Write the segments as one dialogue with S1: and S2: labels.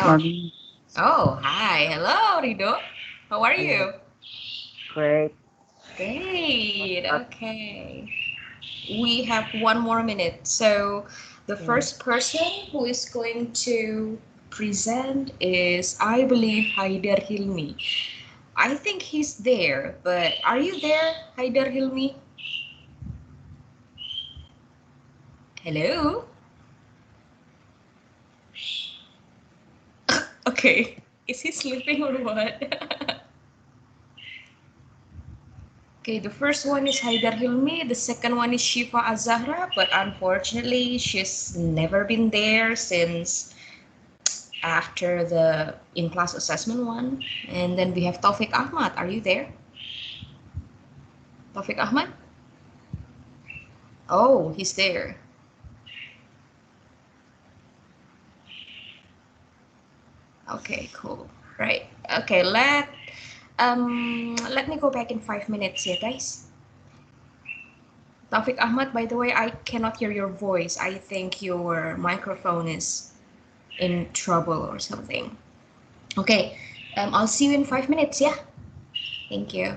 S1: Oh,
S2: Morning.
S1: oh, hi. Hello, Rido. How are
S2: Yeah,
S1: you?
S2: great.
S1: Great.
S2: But
S1: Okay. We have 1 more minute. So, the
S2: yeah,
S1: first person who is going to present is, I believe, Haider Hilmi. I think he's there, but are you there, Haider Hilmi? Hello? Okay. Is he sleeping or what? Okay, the first one is Haidar Hilmi, the second one is Shifa Azahra, but unfortunately, she's never been there since after the in-class assessment one. And then we have Taufik Ahmad. Are you there? Taufik Ahmad? Oh, he's there. Okay, cool. Right. Okay, let me go back in 5 minutes here, guys. Taufik Ahmad, by the way, I cannot hear your voice. I think your microphone is in trouble or something. Okay, I'll see you in 5 minutes. Yeah, thank you.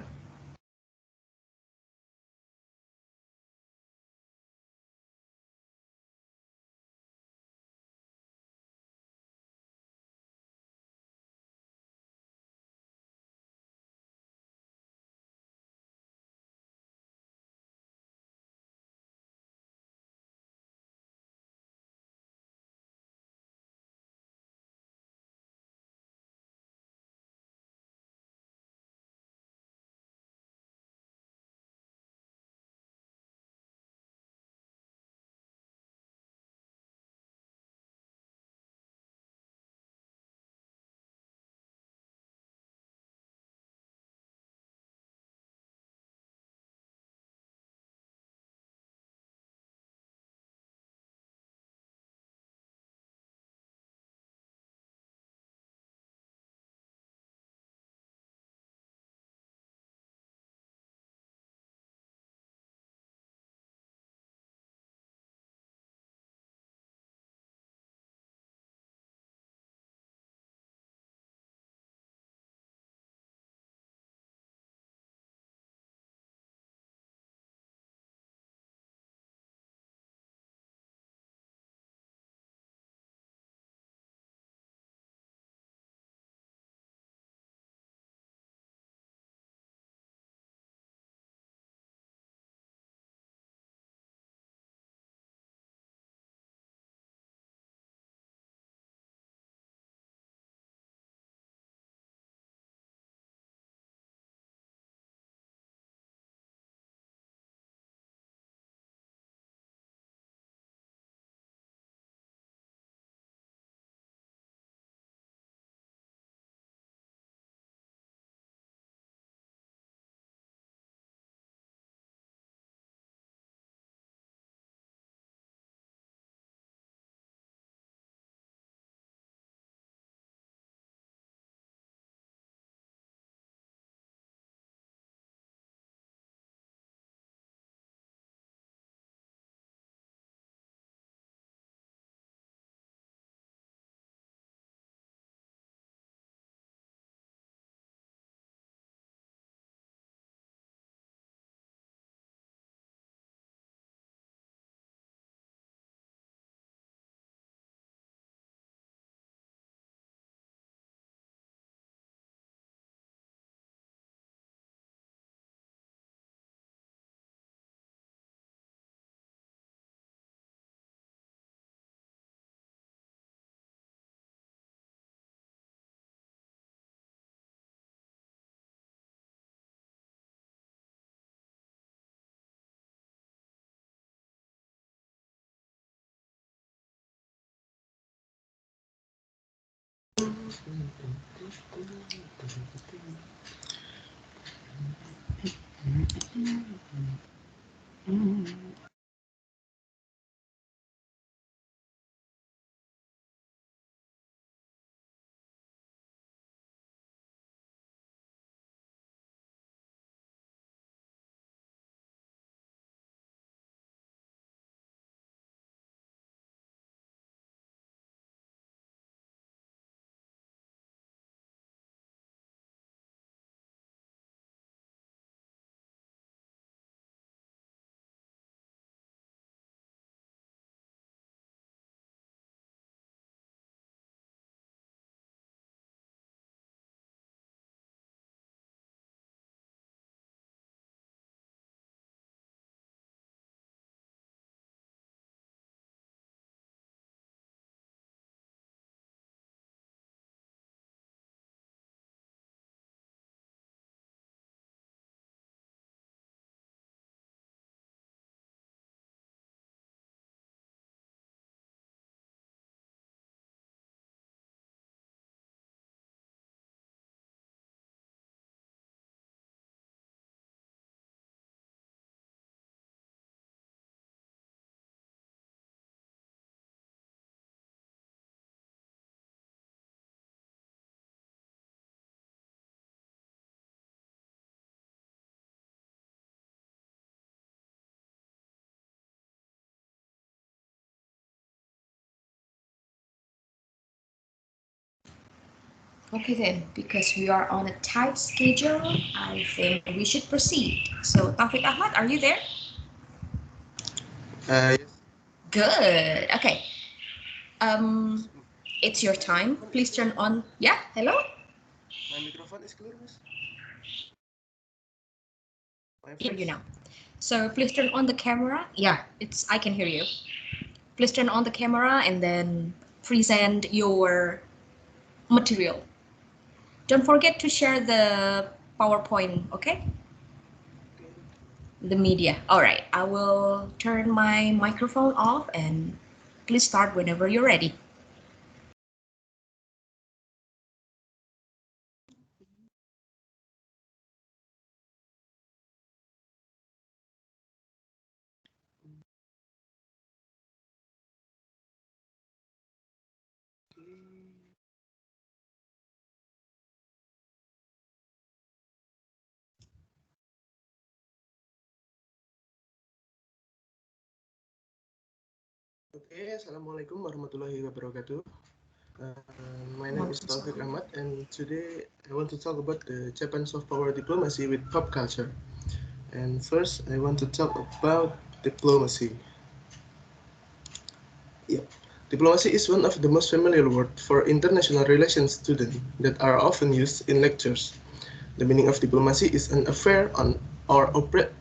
S1: Okay then, because we are on a tight schedule, I think we should proceed. So Taufik Ahmad, are you there?
S2: Yes.
S1: Good. Okay. Um, it's your time. Please turn on. Yeah. Hello.
S2: My microphone is clear, Miss. My
S1: Hear you
S2: voice.
S1: now. So please turn on the camera. Yeah, it's. I can hear you. Please turn on the camera and then present your material. Don't forget to share the PowerPoint. Okay.
S2: Okay.
S1: The media. All right. I will turn my microphone off and please start whenever you're ready.
S2: Okay. Assalamualaikum warahmatullahi wabarakatuh. My name is Taufik Ahmad, and today I want to talk about the Japan soft power diplomacy with pop culture. And first, I want to talk about diplomacy. Yeah. Diplomacy is one of the most familiar words for international relations students that are often used in lectures. The meaning of diplomacy is an affair on or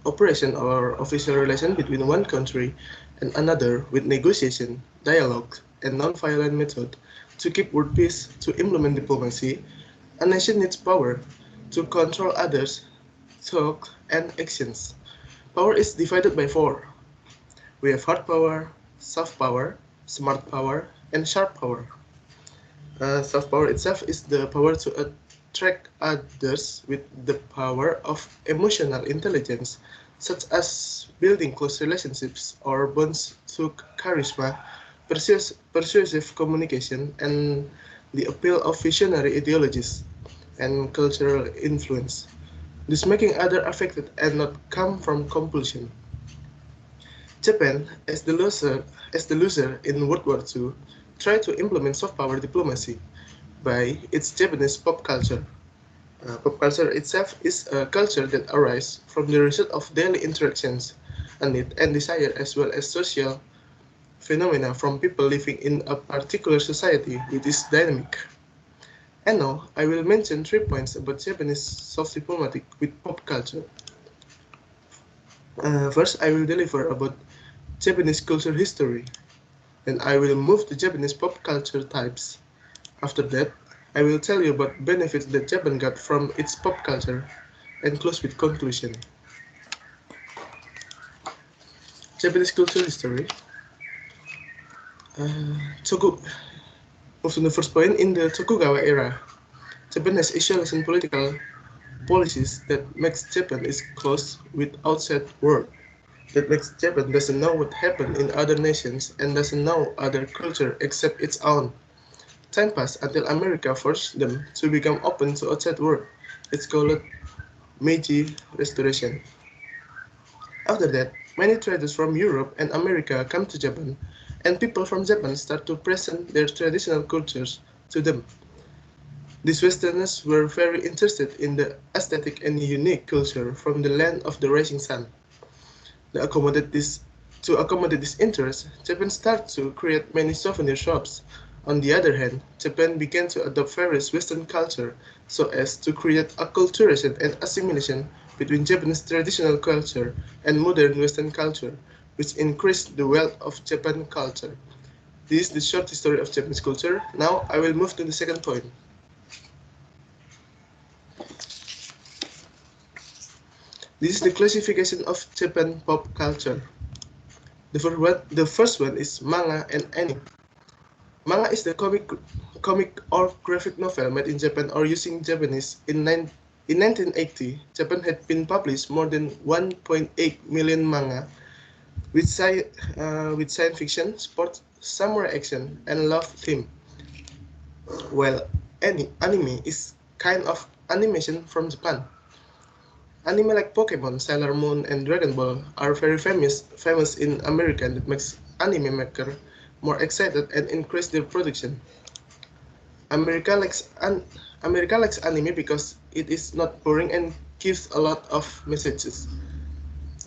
S2: operation or official relation between one country and another with negotiation, dialogue, and non-violent method to keep world peace. To implement diplomacy, a nation needs power to control others' talk and actions. Power is divided by four. We have hard power, soft power, smart power, and sharp power. Soft power itself is the power to attract others with the power of emotional intelligence, such as building close relationships or bonds through charisma, persuasive communication, and the appeal of visionary ideologies and cultural influence. This making others affected and not come from compulsion. Japan, as the loser in World War II, tried to implement soft power diplomacy by its Japanese pop culture. Pop culture itself is a culture that arises from the result of daily interactions, a need and desire, as well as social phenomena from people living in a particular society which is dynamic. And now, I will mention 3 points about Japanese soft diplomatic with pop culture. First, I will deliver about Japanese culture history. Then I will move to Japanese pop culture types. After that, I will tell you about benefits that Japan got from its pop culture and close with conclusion. Japanese culture history. Uh, Toku, move to the first point. In the Tokugawa era, Japan has issues and political policies that makes Japan is close with outside world. That makes Japan doesn't know what happened in other nations and doesn't know other culture except its own. Time passed until America forced them to become open to outside world. It's called Meiji Restoration. After that, many traders from Europe and America come to Japan, and people from Japan start to present their traditional cultures to them. These Westerners were very interested in the aesthetic and unique culture from the land of the rising sun. To accommodate this interest, Japan started to create many souvenir shops. On the other hand, Japan began to adopt various Western culture so as to create acculturation and assimilation between Japanese traditional culture and modern Western culture, which increased the wealth of Japan culture. This is the short history of Japanese culture. Now I will move to the second point. This is the classification of Japan pop culture. The first one is manga and anime. Manga is the comic or graphic novel made in Japan or using Japanese. In 1980, Japan had been published more than 1.8 million manga with science fiction, sports, samurai action, and love theme. While anime is kind of animation from Japan. Anime like Pokemon, Sailor Moon, and Dragon Ball are very famous in America that makes anime maker more excited and increase their production. America likes America likes anime because it is not boring and gives a lot of messages.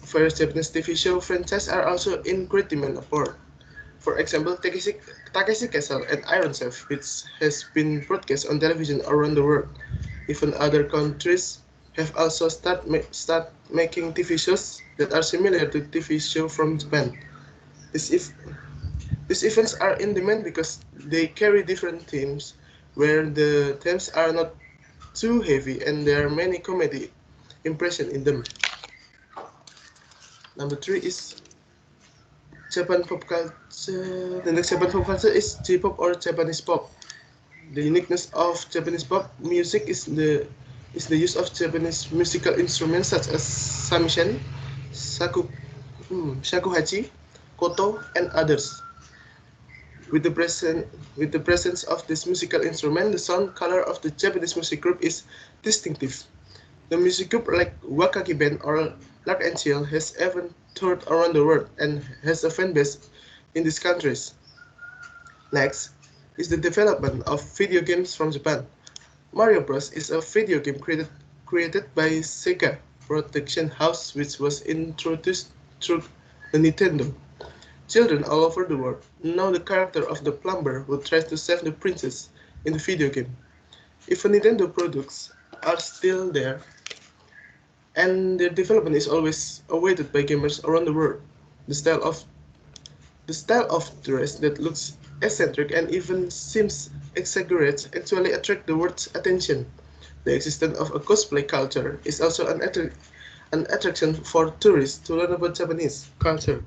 S2: Various Japanese TV show franchises are also in great demand abroad. For example, Takeshi Castle and Iron Chef, which has been broadcast on television around the world. Even other countries have also start making TV shows that are similar to TV show from Japan. These, if, these events are in demand because they carry different themes, where the themes are not too heavy and there are many comedy impression in them. Number three is Japan pop culture. The next Japan pop culture is J-pop or Japanese pop. The uniqueness of Japanese pop music is the use of Japanese musical instruments such as samisen, shakuhachi, koto, and others. With the presence of this musical instrument, the sound color of the Japanese music group is distinctive. The music group like Wakaki Band or Lark and Chill has even toured around the world and has a fan base in these countries. Next is the development of video games from Japan. Mario Bros. Is a video game created by Sega Production House which was introduced through the Nintendo. Children all over the world know the character of the plumber who tries to save the princess in the video game. Even Nintendo products are still there and their development is always awaited by gamers around the world. The style of the style of dress that looks eccentric and even seems exaggerated actually attract the world's attention. The existence of a cosplay culture is also an attraction for tourists to learn about Japanese culture.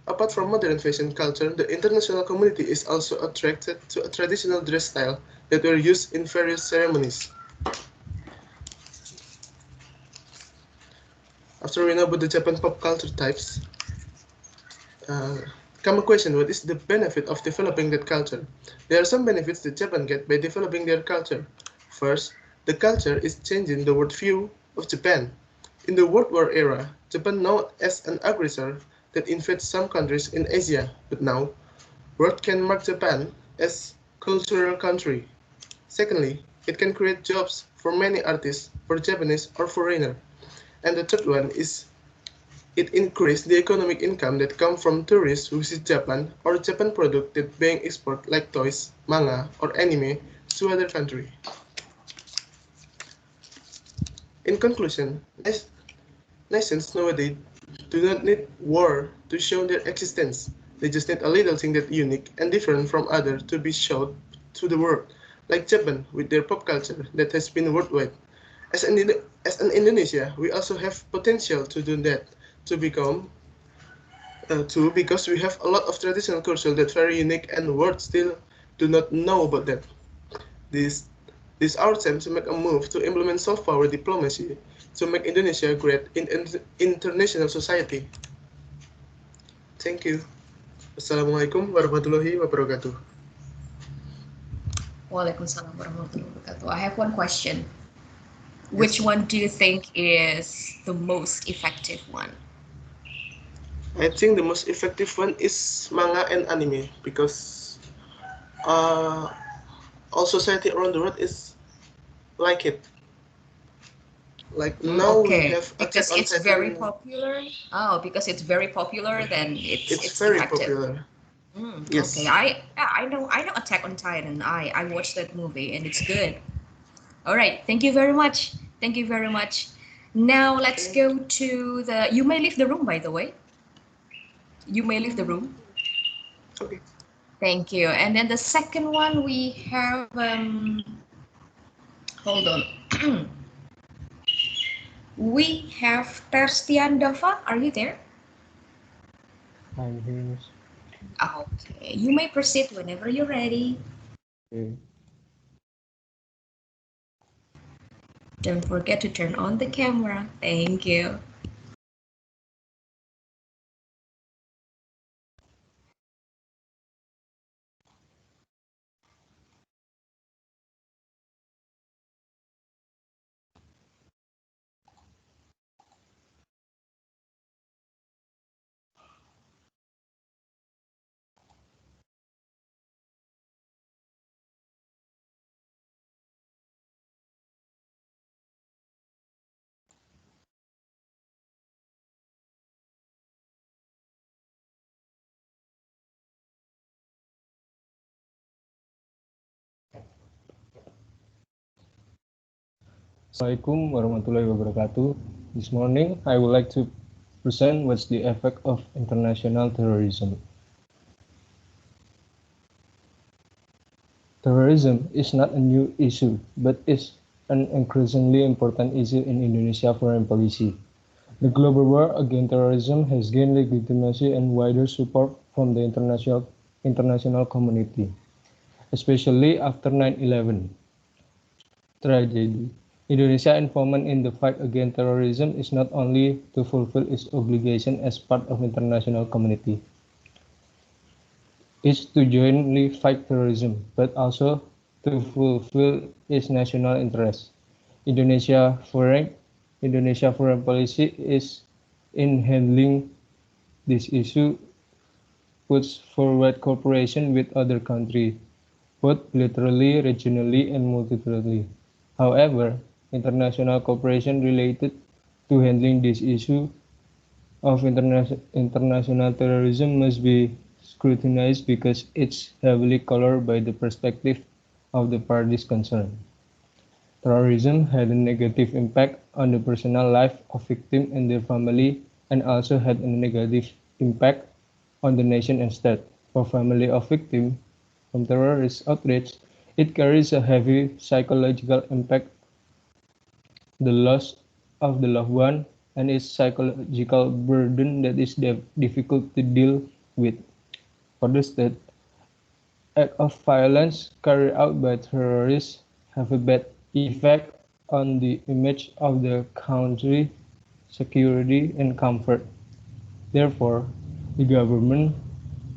S2: Apart from modern fashion culture, the international community is also attracted to a traditional dress style that were used in various ceremonies. After we know about the Japan pop culture types, uh, come a question, what is the benefit of developing that culture? There are some benefits that Japan get by developing their culture. First, the culture is changing the worldview of Japan. In the World War era, Japan known as an aggressor that invades some countries in Asia, but now, world can mark Japan as cultural country. Secondly, it can create jobs for many artists, for Japanese or foreigner. And the third one is it increased the economic income that come from tourists who visit Japan or Japan product that being exported like toys, manga, or anime to other country. In conclusion, nations nowadays do not need war to show their existence. They just need a little thing that's unique and different from others to be shown to the world, like Japan with their pop culture that has been worldwide. As an Indonesia, we also have potential to do that, to become too, because we have a lot of traditional culture that's very unique and the world still do not know about that. This this our time to make a move to implement soft power diplomacy to make Indonesia great in international society. Thank you. Assalamualaikum warahmatullahi wabarakatuh.
S1: Waalaikumsalam warahmatullahi wabarakatuh. I have one question.
S2: Yes.
S1: Which one do you think is the most effective one?
S2: I think the most effective one is manga and anime because uh, all society around the world is like it. Like now we
S1: Okay,
S2: have Attack
S1: because
S2: on
S1: it's very
S2: Titan.
S1: popular. Oh, because it's very popular, then
S2: It's
S1: it's
S2: very
S1: effective.
S2: popular.
S1: Okay,
S2: Yes.
S1: I know Attack on Titan. I watched that movie and it's good. All right, thank you very much. Thank you very much. Now let's
S2: Okay.
S1: go to the. You may leave the room, by the way. You may leave the room.
S2: Okay.
S1: Thank you. And then the second one we have. Hold on. We have Terstian Dava. Are you there?
S3: I'm here.
S1: Okay, you may proceed whenever you're ready.
S3: Okay.
S1: Don't forget to turn on the camera. Thank you.
S3: Assalamualaikum warahmatullahi wabarakatuh. This morning, I would like to present what's the effect of international terrorism. Terrorism is not a new issue, but is an increasingly important issue in Indonesia foreign policy. The global war against terrorism has gained legitimacy and wider support from the international community, especially after 9/11 tragedy. Indonesia's involvement in the fight against terrorism is not only to fulfill its obligation as part of international community, is to jointly fight terrorism, but also to fulfill its national interests. Indonesia foreign Indonesia foreign policy is in handling this issue puts forward cooperation with other countries, both bilaterally, regionally, and multilaterally. However, international cooperation related to handling this issue of international terrorism must be scrutinized because it's heavily colored by the perspective of the parties concerned. Terrorism had a negative impact on the personal life of victims and their family, and also had a negative impact on the nation and state. For family of victims from terrorist outrage, it carries a heavy psychological impact, the loss of the loved one, and its psychological burden that is difficult to deal with. For the state, acts of violence carried out by terrorists have a bad effect on the image of the country, security, and comfort. Therefore, the government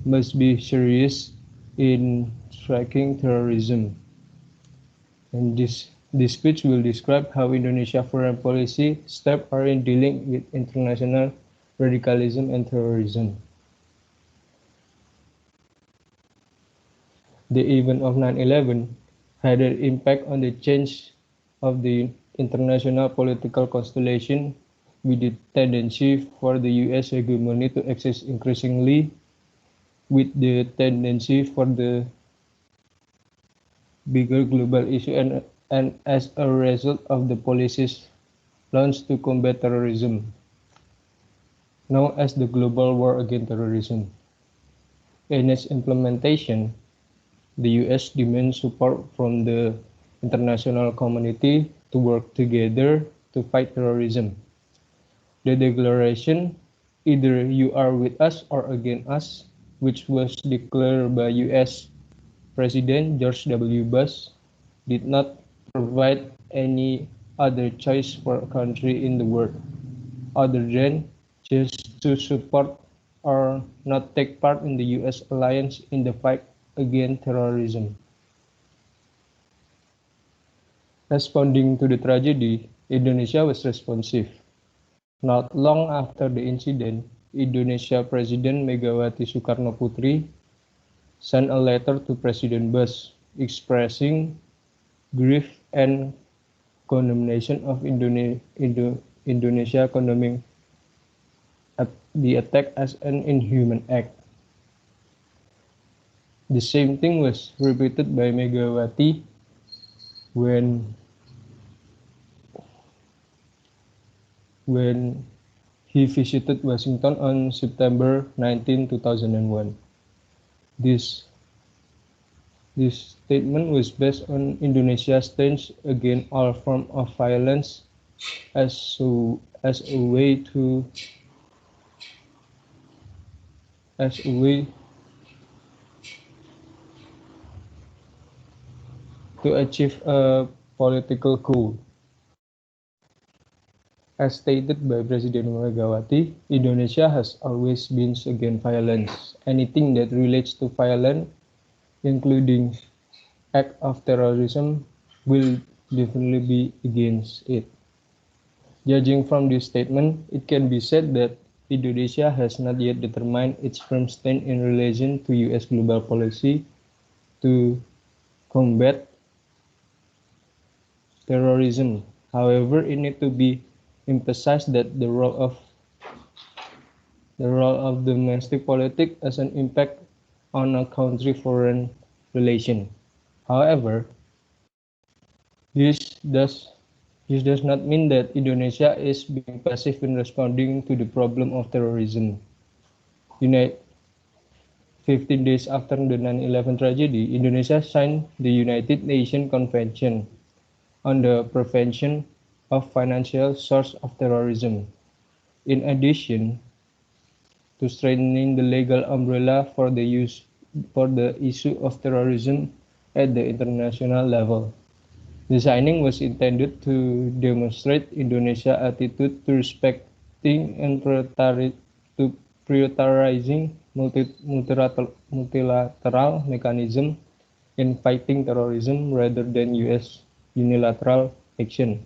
S3: must be serious in striking terrorism. And this speech will describe how Indonesia foreign policy steps are in dealing with international radicalism and terrorism. The event of 9/11 had an impact on the change of the international political constellation, with the tendency for the US hegemony to access increasingly, with the tendency for the bigger global issue, and as a result of the policies launched to combat terrorism, known as the Global War Against Terrorism. In its implementation, the US demands support from the international community to work together to fight terrorism. The declaration, "Either you are with us or against us," which was declared by US President George W. Bush, did not provide any other choice for a country in the world other than just to support or not take part in the US alliance in the fight against terrorism. Responding to the tragedy, Indonesia was responsive. Not long after the incident, Indonesia President Megawati Soekarno-Putri sent a letter to President Bush expressing grief and condemnation of Indonesia, condemning the attack as an inhuman act. The same thing was repeated by Megawati when he visited Washington on September 19, 2001. This statement was based on Indonesia's stance against all forms of violence as a way to achieve a political goal. As stated by President Megawati, Indonesia has always been against violence. Anything that relates to violence, including act of terrorism, will definitely be against it. Judging from this statement, it can be said that Indonesia has not yet determined its firm stand in relation to US global policy to combat terrorism. However, it needs to be emphasized that the role of domestic politics has an impact on a country's foreign relation. However, this does This does not mean that Indonesia is being passive in responding to the problem of terrorism. 15 days after the 9/11 tragedy, Indonesia signed the United Nations Convention on the Prevention of Financial Source of Terrorism. In addition to strengthening the legal umbrella for the issue of terrorism at the international level. The signing was intended to demonstrate Indonesia's attitude to respecting and prioritizing multilateral mechanism in fighting terrorism rather than U.S. unilateral action.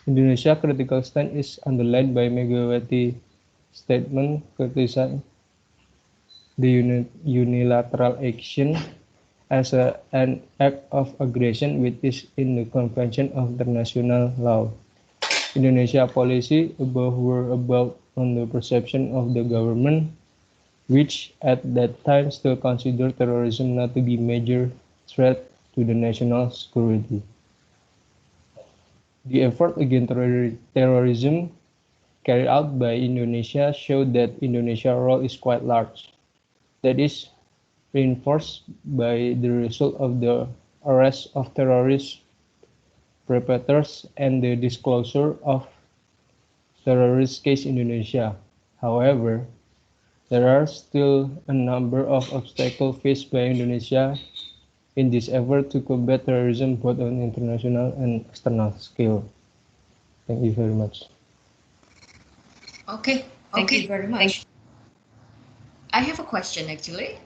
S3: Indonesia's critical stand is underlined by Megawati's statement criticizing the unilateral action as an act of aggression which is in the Convention of International Law. Indonesia policy were about on the perception of the government, which at that time still considered terrorism not to be a major threat to the national security. The effort against terrorism carried out by Indonesia showed that Indonesia's role is quite large. That is reinforced by the result of the arrest of terrorist perpetrators and the disclosure of terrorist case in Indonesia. However, there are still a number of obstacles faced by Indonesia in this effort to combat terrorism both on international and external scale. Thank you very much.
S1: Okay, thank you very much. I have a question actually.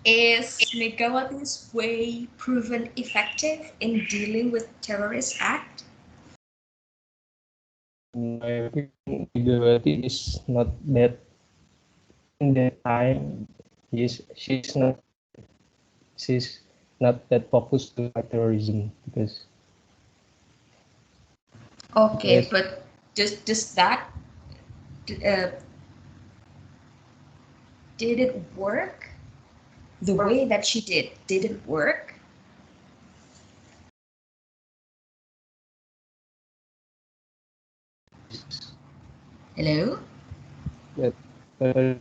S1: Is Megawati's way proven effective in dealing with terrorist act?
S3: In my opinion, Megawati is not that in that time. She's not that focused to fight terrorism because.
S1: Okay, yes. But just that did it work? The way that she did it work? Hello?
S3: That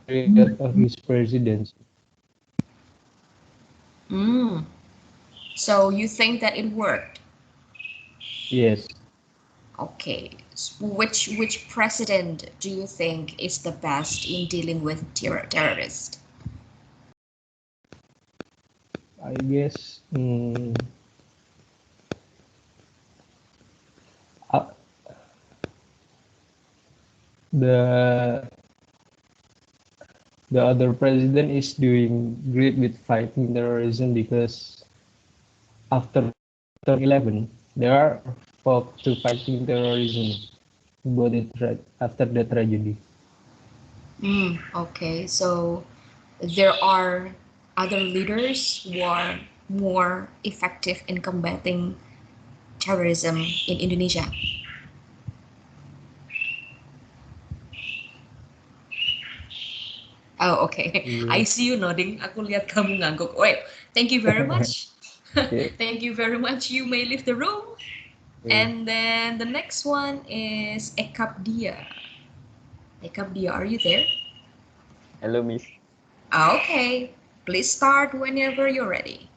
S3: period of his presidency.
S1: So you think that it worked?
S3: Yes.
S1: Okay. So which president do you think is the best in dealing with terrorists?
S3: I guess the other president is doing great with fighting terrorism because after 11 there are folks to fighting terrorism after the tragedy.
S1: Okay, so there are other leaders who are more effective in combating terrorism in Indonesia. Oh, okay. Yeah. I see you nodding. Aku lihat kamu ngangguk. Wait, thank you very much. Thank you very much. You may leave the room. And then the next one is Ekabdia. Ekabdia, are you there?
S4: Hello, Miss.
S1: Okay. Please start whenever you're ready.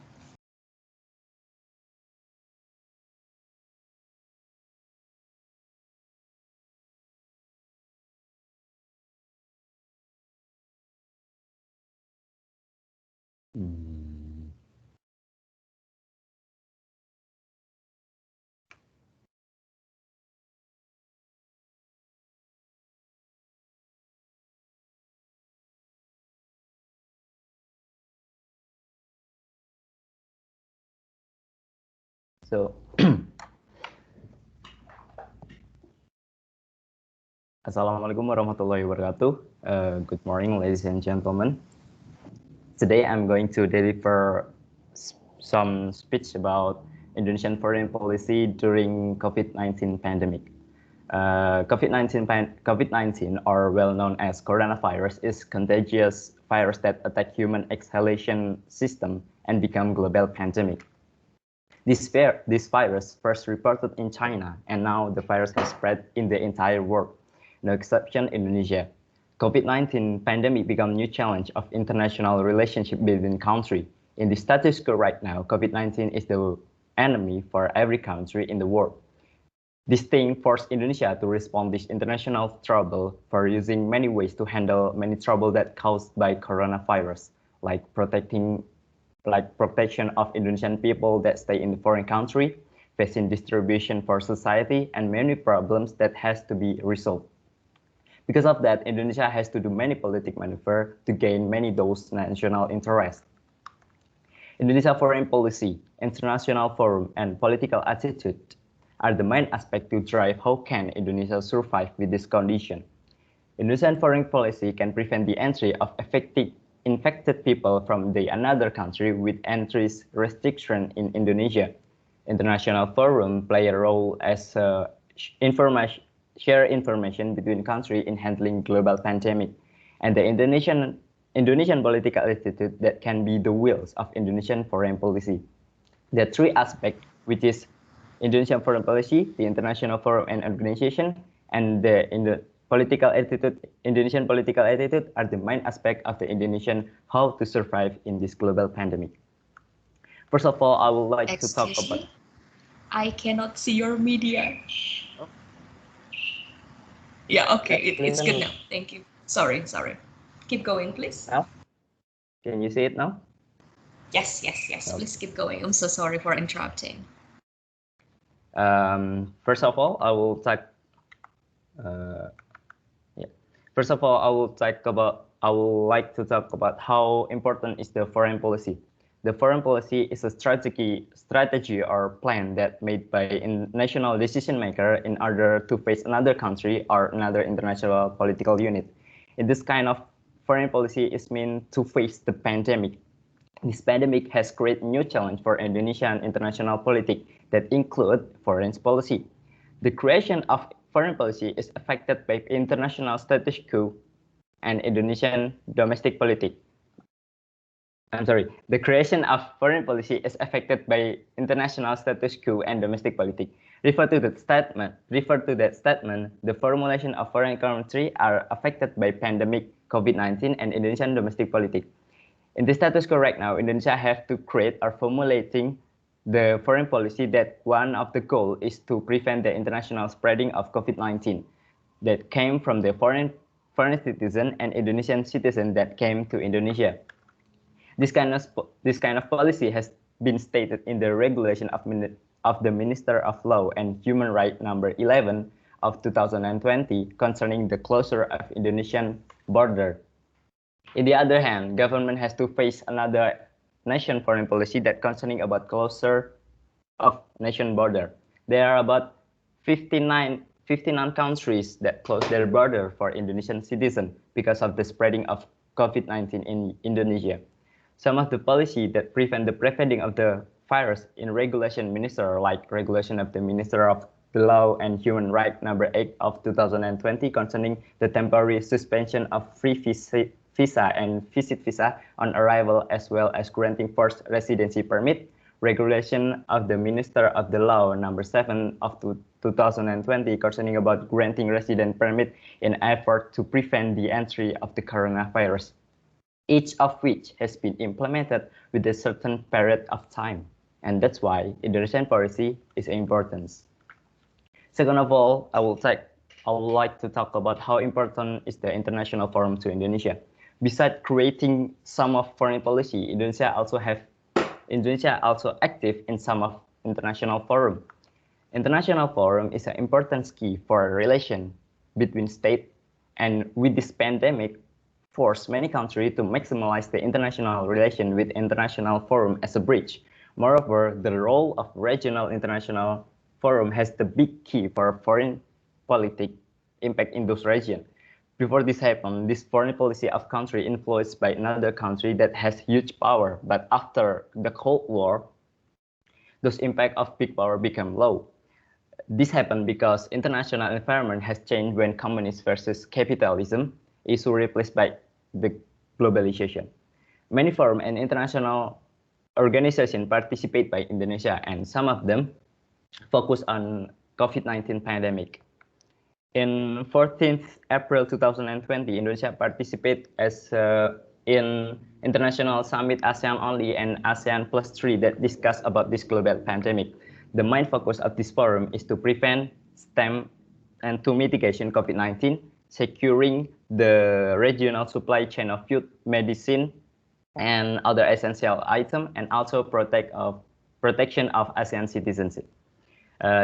S4: So, Assalamualaikum warahmatullahi wabarakatuh. Good morning, ladies and gentlemen. Today I'm going to deliver some speech about Indonesian foreign policy during COVID-19 pandemic. COVID-19, or well known as coronavirus, is contagious virus that attack human exhalation system and become global pandemic. This virus first reported in China, and now the virus has spread in the entire world, no exception Indonesia. COVID-19 pandemic become new challenge of international relationship between country. In the status quo right now, COVID-19 is the enemy for every country in the world. This thing forced Indonesia to respond this international trouble for using many ways to handle many trouble that caused by coronavirus, like protection of Indonesian people that stay in the foreign country, vaccine distribution for society, and many problems that has to be resolved. Because of that, Indonesia has to do many political maneuver to gain many those national interests. Indonesia foreign policy, international forum, and political attitude are the main aspect to drive how can Indonesia survive with this condition. Indonesian foreign policy can prevent the entry of infected people from the another country with entry restriction in Indonesia. International forum play a role as share information between countries in handling global pandemic, and the Indonesian political attitude that can be the wheels of Indonesian foreign policy. The three aspects, which is Indonesian foreign policy, the international forum and organization, and the Indonesian political attitude are the main aspect of the Indonesian how to survive in this global pandemic. First of all, I would like to talk about.
S1: I cannot see your media. Oh. Yeah, okay, it's good now. Thank you. Sorry. Keep going, please.
S4: Now? Can you see it now?
S1: Yes. Okay. Please keep going. I'm so sorry for interrupting.
S4: First of all, I will talk. First of all, I would like to talk about how important is the foreign policy. The foreign policy is a strategy or plan that made by a national decision maker in order to face another country or another international political unit. In this kind of foreign policy is meant to face the pandemic. This pandemic has created new challenge for Indonesian international politics that include foreign policy. The creation of foreign policy is affected by international status quo and Indonesian domestic politics. The creation of foreign policy is affected by international status quo and domestic politics. Refer to that statement. The formulation of foreign country are affected by pandemic COVID-19 and Indonesian domestic politics. In the status quo right now, Indonesia have to create or formulating the foreign policy that one of the goal is to prevent the international spreading of COVID-19 that came from the foreign citizen and Indonesian citizen that came to Indonesia. This kind of policy has been stated in the regulation of the Minister of Law and Human Rights number 11 of 2020 concerning the closure of Indonesian border. On the other hand, government has to face another nation foreign policy that concerning about closure of nation border. There are about 59 countries that close their border for Indonesian citizens because of the spreading of COVID-19 in Indonesia. Some of the policy that prevent the spreading of the virus in regulation minister, like regulation of the Minister of the Law and Human Rights number 8 of 2020 concerning the temporary suspension of free visa and visit visa on arrival, as well as granting first residency permit, regulation of the Minister of the Law number 7 of 2020 concerning about granting resident permit in effort to prevent the entry of the coronavirus, each of which has been implemented with a certain period of time. And that's why Indonesian policy is important. Second of all, I would like to talk about how important is the international forum to Indonesia. Besides creating some of foreign policy, Indonesia also active in some of international forum. International forum is an important key for a relation between state, and with this pandemic, force many countries to maximize the international relation with international forum as a bridge. Moreover, the role of regional international forum has the big key for foreign politic impact in those regions. Before this happened, this foreign policy of country influenced by another country that has huge power, but after the Cold War, those impact of big power become low. This happened because international environment has changed when communism versus capitalism is replaced by the globalization. Many forum and international organizations participate by Indonesia, and some of them focus on COVID-19 pandemic. In 14th April 2020, Indonesia participated as in international summit ASEAN only and ASEAN plus 3 that discuss about this global pandemic. The main focus of this forum is to prevent, stem, and to mitigation COVID-19, securing the regional supply chain of food, medicine, and other essential items, and also protection of ASEAN citizenship.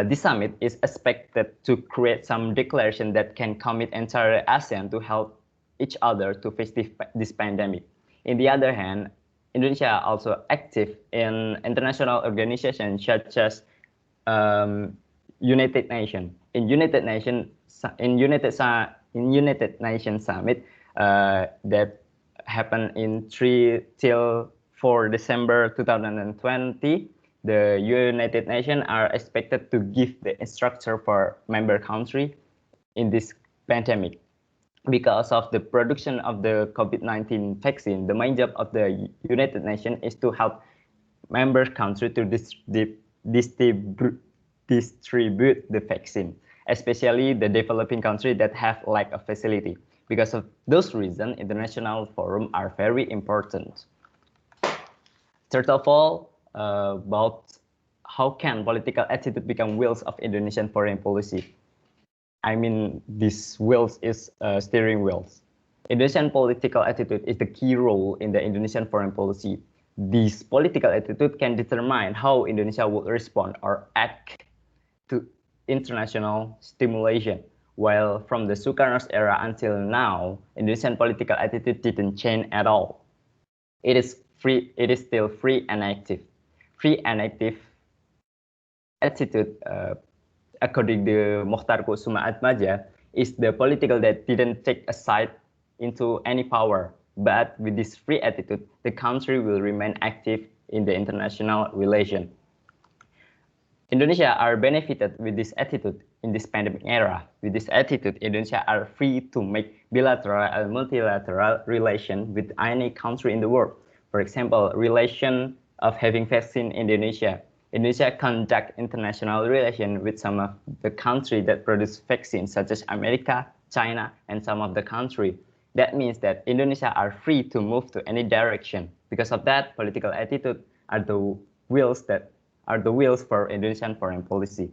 S4: This summit is expected to create some declaration that can commit entire ASEAN to help each other to face this pandemic. On the other hand, Indonesia also active in international organizations such as United Nations. In United Nations Summit that happened in 3 till 4 December 2020, the United Nations are expected to give the structure for member country in this pandemic. Because of the production of the COVID-19 vaccine, the main job of the United Nations is to help member country to distribute the vaccine, especially the developing country that have lack of facility. Because of those reasons, international forums are very important. Third of all, about how can political attitude become wheels of Indonesian foreign policy. I mean, this wheels is steering wheels. Indonesian political attitude is the key role in the Indonesian foreign policy. This political attitude can determine how Indonesia will respond or act to international stimulation. While from the Sukarno's era until now, Indonesian political attitude didn't change at all. It is still free and active. Free and active attitude, according to Mokhtar Kusuma Atmaja, is the political that didn't take a side into any power. But with this free attitude, the country will remain active in the international relation. Indonesia are benefited with this attitude in this pandemic era. With this attitude, Indonesia are free to make bilateral and multilateral relation with any country in the world. For example, relation of having vaccine in Indonesia. Indonesia conduct international relations with some of the countries that produce vaccines, such as America, China, and some of the countries. That means that Indonesia are free to move to any direction. Because of that, political attitude are the wheels for Indonesian foreign policy.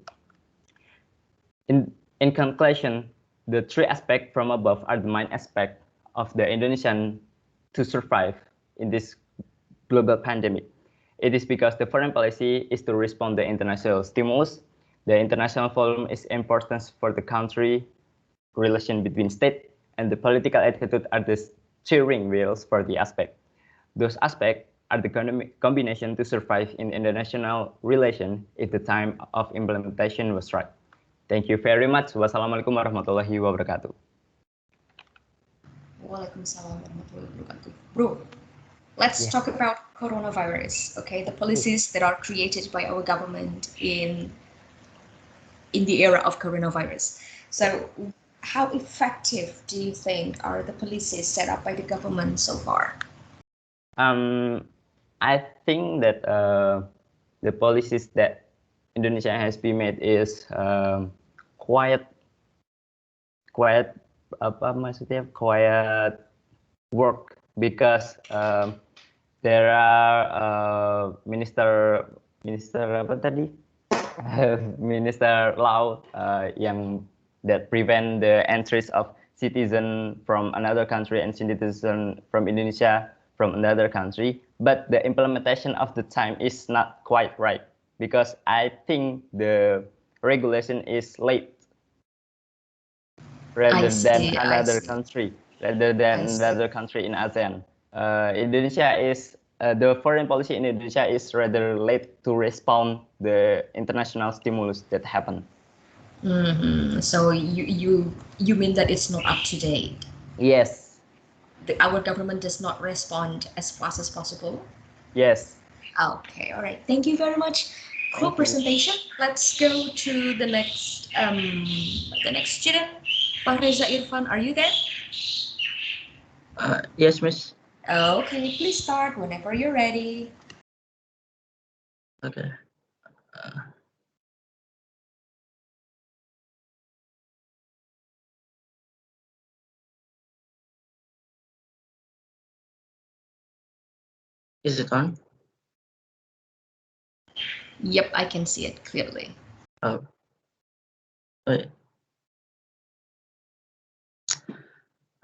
S4: In conclusion, the three aspects from above are the main aspect of the Indonesian to survive in this global pandemic. It is because the foreign policy is to respond to international stimulus. The international forum is important for the country, relation between state, and the political attitude are the steering wheels for the aspect. Those aspects are the combination to survive in international relation if the time of implementation was right. Thank you very much. Wassalamualaikum warahmatullahi wabarakatuh.
S1: Waalaikumsalam warahmatullahi wabarakatuh. Bro, let's talk about coronavirus. Okay, the policies that are created by our government in the era of coronavirus. So, how effective do you think are the policies set up by the government so far?
S4: I think that the policies that Indonesia has been made is quiet work, because there are minister law yang that prevent the entries of citizen from another country and citizen from Indonesia from another country, but the implementation of the time is not quite right, because I think the regulation is late rather than another country in ASEAN. Indonesia is the foreign policy in Indonesia is rather late to respond the international stimulus that happened.
S1: So you mean that it's not up to date?
S4: Yes.
S1: Our government does not respond as fast as possible?
S4: Yes.
S1: Okay, all right. Thank you very much. Cool
S4: Thank you.
S1: presentation. Let's go to the next student. Pak Reza Irfan, are you there?
S5: Yes, Miss.
S1: Okay, please start whenever you're ready.
S5: Okay. Uh, is it on?
S1: Yep, I can see it clearly.
S5: Oh. Wait.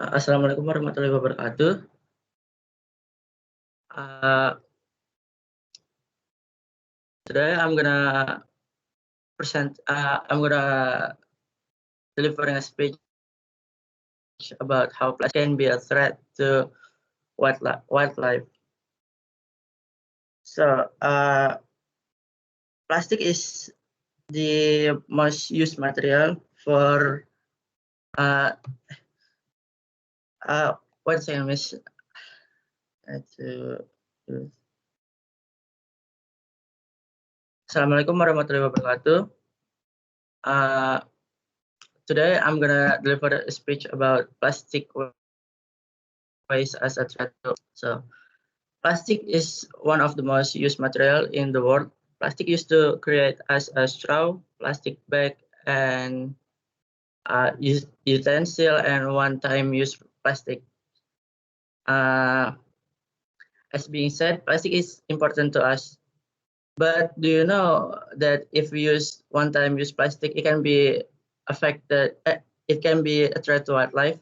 S5: Assalamualaikum warahmatullahi wabarakatuh. Today I'm gonna present. I'm gonna delivering a speech about how plastic can be a threat to wildlife. So, plastic is the most used material for one second, Miss. Assalamualaikum warahmatullahi wabarakatuh. Today I'm gonna deliver a speech about plastic waste as a threat. So, plastic is one of the most used material in the world. Plastic used to create as a straw, plastic bag, and utensil and one-time use plastic. As being said, plastic is important to us. But do you know that if we use one-time use plastic, it can be affected. It can be a threat to wildlife.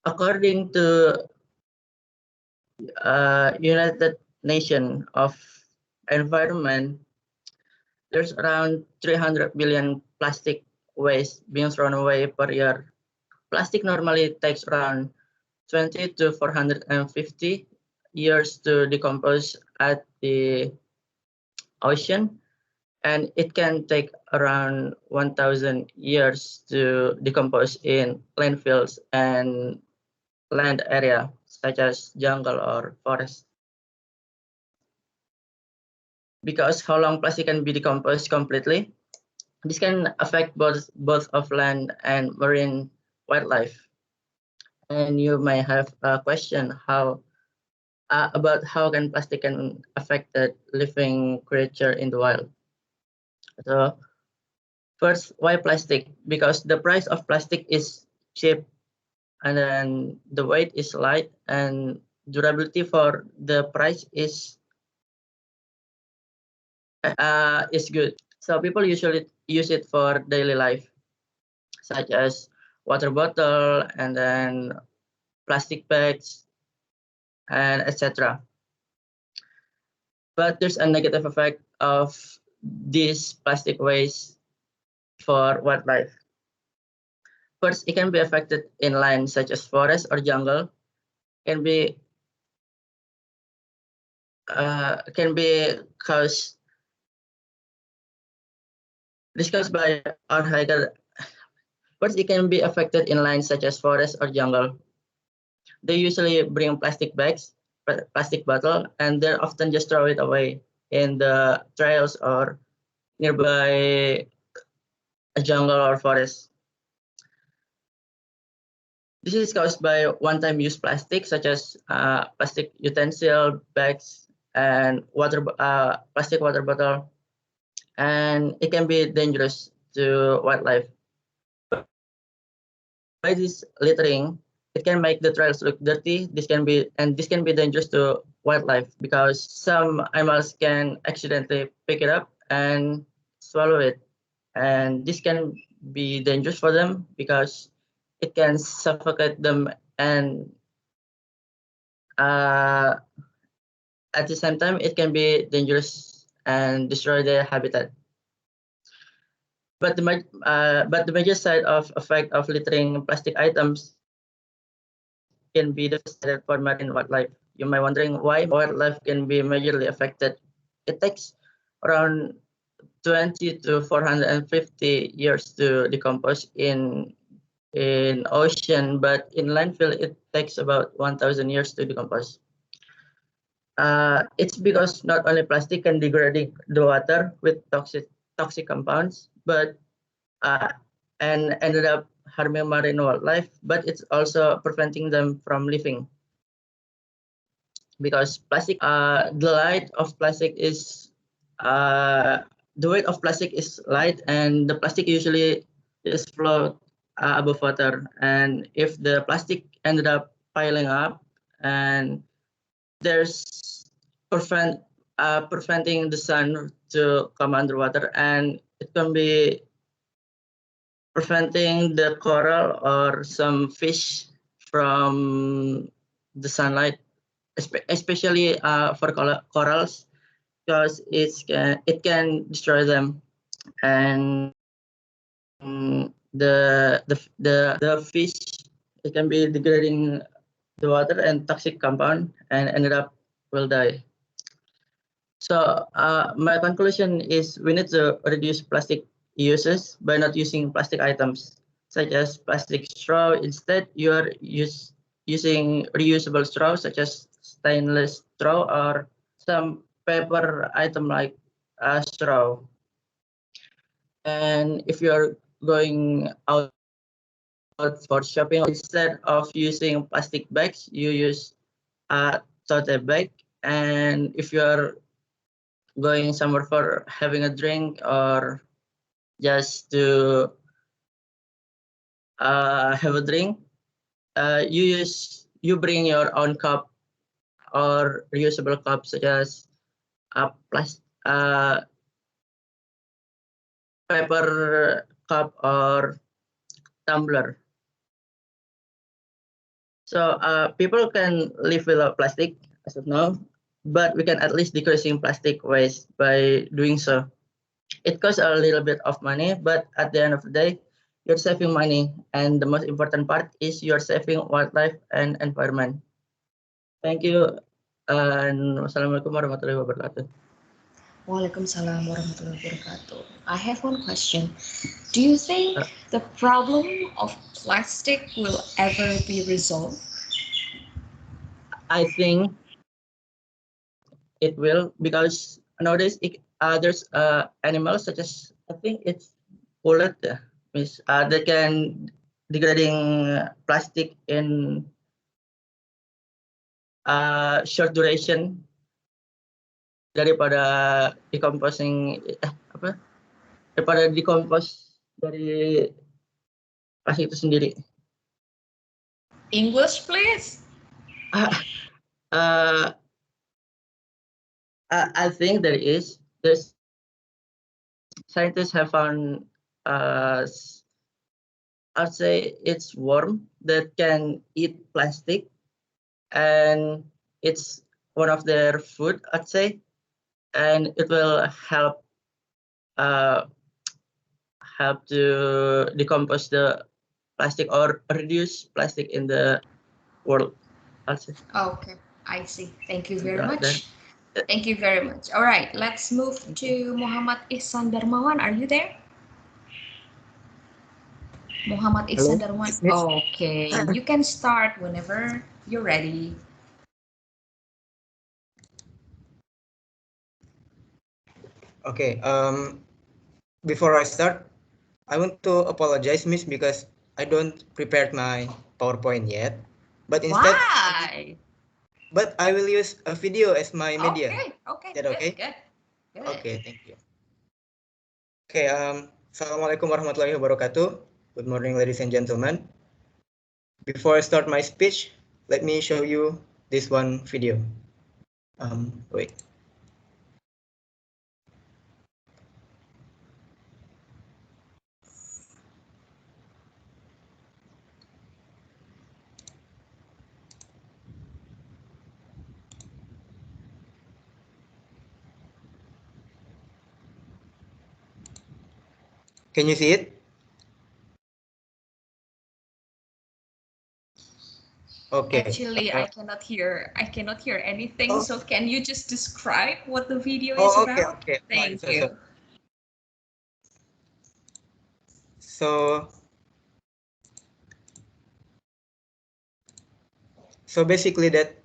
S5: According to United Nations of Environment, there's around 300 billion plastic waste being thrown away per year. Plastic normally takes around 20 to 450 years to decompose at the ocean, and it can take around 1,000 years to decompose in landfills and land area such as jungle or forest. Because how long plastic can be decomposed completely, this can affect both of land and marine wildlife. And you may have a question about how can plastic can affect the living creature in the wild. So first, why plastic? Because the price of plastic is cheap, and then the weight is light, and durability for the price is good. So people usually use it for daily life, such as water bottle and then plastic bags and etc. But there's a negative effect of this plastic waste for wildlife. First, it can be affected in land such as forest or jungle. Can be caused discussed by our hiker. First, it can be affected in lines such as forest or jungle. They usually bring plastic bags, plastic bottle, and they often just throw it away in the trails or nearby a jungle or forest. This is caused by one-time use plastic such as plastic utensil, bags, and plastic water bottle, and it can be dangerous to wildlife. By this littering, it can make the trails look dirty. This can be dangerous to wildlife because some animals can accidentally pick it up and swallow it, and this can be dangerous for them because it can suffocate them, and at the same time it can be dangerous and destroy their habitat. But the major side of effect of littering plastic items can be devastating for marine wildlife. You might wondering why wildlife can be majorly affected. It takes around 20 to 450 years to decompose in ocean, but in landfill it takes about 1,000 years to decompose. it's because not only plastic can degrade the water with toxic compounds, but and ended up harming marine wildlife, but it's also preventing them from living. Because plastic, the light of plastic is, the weight of plastic is light, and the plastic usually is float above water. And if the plastic ended up piling up, and there's preventing the sun to come underwater, and it can be preventing the coral or some fish from the sunlight, especially for corals, because it can destroy them. And the fish, it can be degrading the water and toxic compound, and ended up will die. So my conclusion is we need to reduce plastic uses by not using plastic items such as plastic straw. Instead, you are using reusable straw such as stainless straw or some paper item like straw. And if you are going out for shopping, instead of using plastic bags, you use a tote bag. And if you are going somewhere for having a drink or just to have a drink, you bring your own cup or reusable cup such as a paper cup or tumbler. So people can live without plastic as of now, but we can at least decreasing plastic waste by doing so. It costs a little bit of money, but at the end of the day, you're saving money, and the most important part is you're saving wildlife and environment. Thank you, and wassalamualaikum warahmatullahi wabarakatuh.
S1: Waalaikumsalam warahmatullahi wabarakatuh. I have one question. Do you think the problem of plastic will ever be resolved?
S5: I think it will, because nowadays there's animals such as, I think it's pullet, means they can degrading plastic in short duration daripada decomposing daripada decompose dari plastik itu sendiri.
S1: English, please.
S5: I think there's scientists have found I'd say it's worm that can eat plastic, and it's one of their food, I'd say, and it will help to decompose the plastic or reduce plastic in the world, I'd say.
S1: Okay, I see. Thank you very much. Thank you very much. All right, let's move to Muhammad Ihsan Darmawan. Are you there? Muhammad Ihsan Darmawan. Okay, you can start whenever you're ready.
S6: Okay. Before I start, I want to apologize, Miss, because I don't prepared my PowerPoint yet. But instead,
S1: why?
S6: But I will use a video as my media.
S1: Okay.
S6: Is that okay?
S1: Good.
S6: Okay, thank you. Okay. Assalamualaikum warahmatullahi wabarakatuh. Good morning, ladies and gentlemen. Before I start my speech, let me show you this one video. Wait. Can you see it? Okay.
S1: Actually, I cannot hear anything. So can you just describe what the video is about?
S6: Okay.
S1: Thank you.
S6: So basically that